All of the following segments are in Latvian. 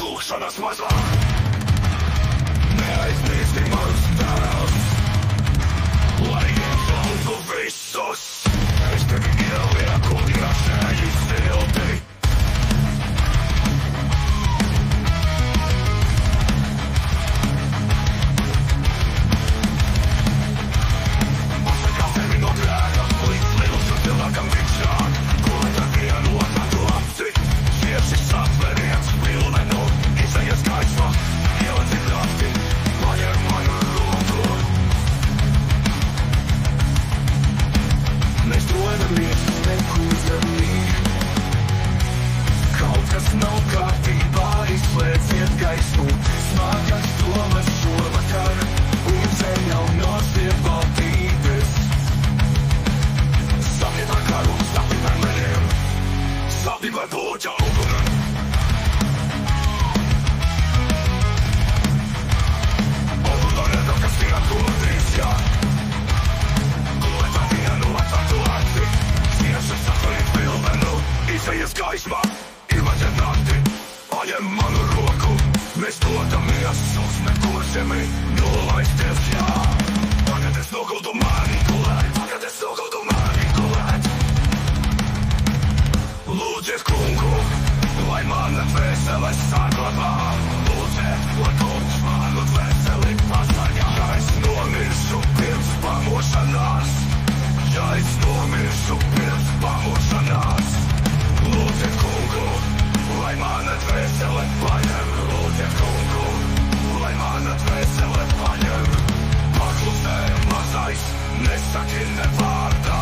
lūkšanas mazā. Neaizmirsti manus tēls, lai iegautu visus. Es tevi ielieku iekšēji silti. Pasakā tevi no grēka, līdz lielus un cilvēkam tikšāk. Kolēta vienu otru apci, šieši satveriens pilnenu, izējas gaisma, ielaici nakti, paņem manu roku. Mēs dodamies nekur zemī. Kaut kas nav kārtībā, izslēdziet gaismu. Smagas domas šovakar, un ceļ jau no sievaldības. Sapņi par karu, sapņi par meniem, sapņi par bloķa uguni. Un redam, kas ir atgodīs, jā. Kolētā vienu atvērtu akti, cieši satverīt pilnenu, izējas gaismā, ievadien nakti, paņem manu roku. Mēs dodamies uz nekur zemi, nolaisties, jā. Tagad es noguldu mani gulēt, tagad es noguldu mani gulēt. Lūdziet kungu, lai mana dvēsele saglabā. Lūdziet, lai kungs manu dvēseli pasargā. Ja es nomiršu pirms pamošanās, ja es nomiršu pirms pamošanās. Lūdziet kungu, lai mana dvēsele paņem. Lūdziet kungu, lai mana dvēsele paņem. Paklusē mazais, nesaki ne vārdā.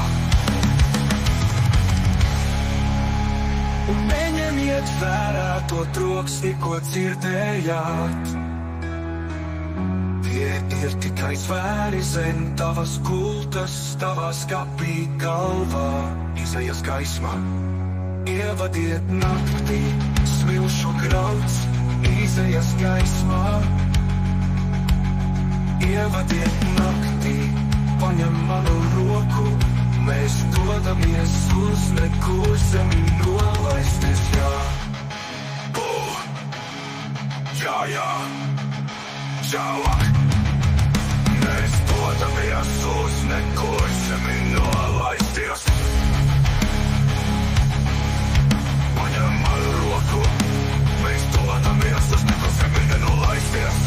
Un neņemiet vērā to trokšņi, ko dzirdējāt. Tie ir tikai svēri zem tavas gultas, tavā skapī galvā. Izējas gaismā, ievadiet naktī, smilšu grauds. Izējas gaismā, ievadiet naktī, paņem manu roku. Mēs dodamies uz nekur zemi, nolaisties, jā. Jā, jā, jālāk. Mēs dodamies uz nekur zemi, nolaisties. Paņem manu roku. Mēs dodamies uz nekur zemi, nolaisties.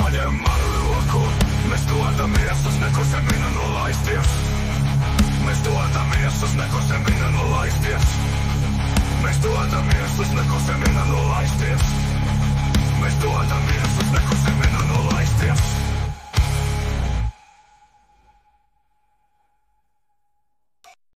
Paņem manu roku. Mēs dodamies uz nekur zemi, nolaisties. Mēs dodamies uz nekur zemi, nolaisties. Mēs dodamies uz nekur zemi, nolaisties.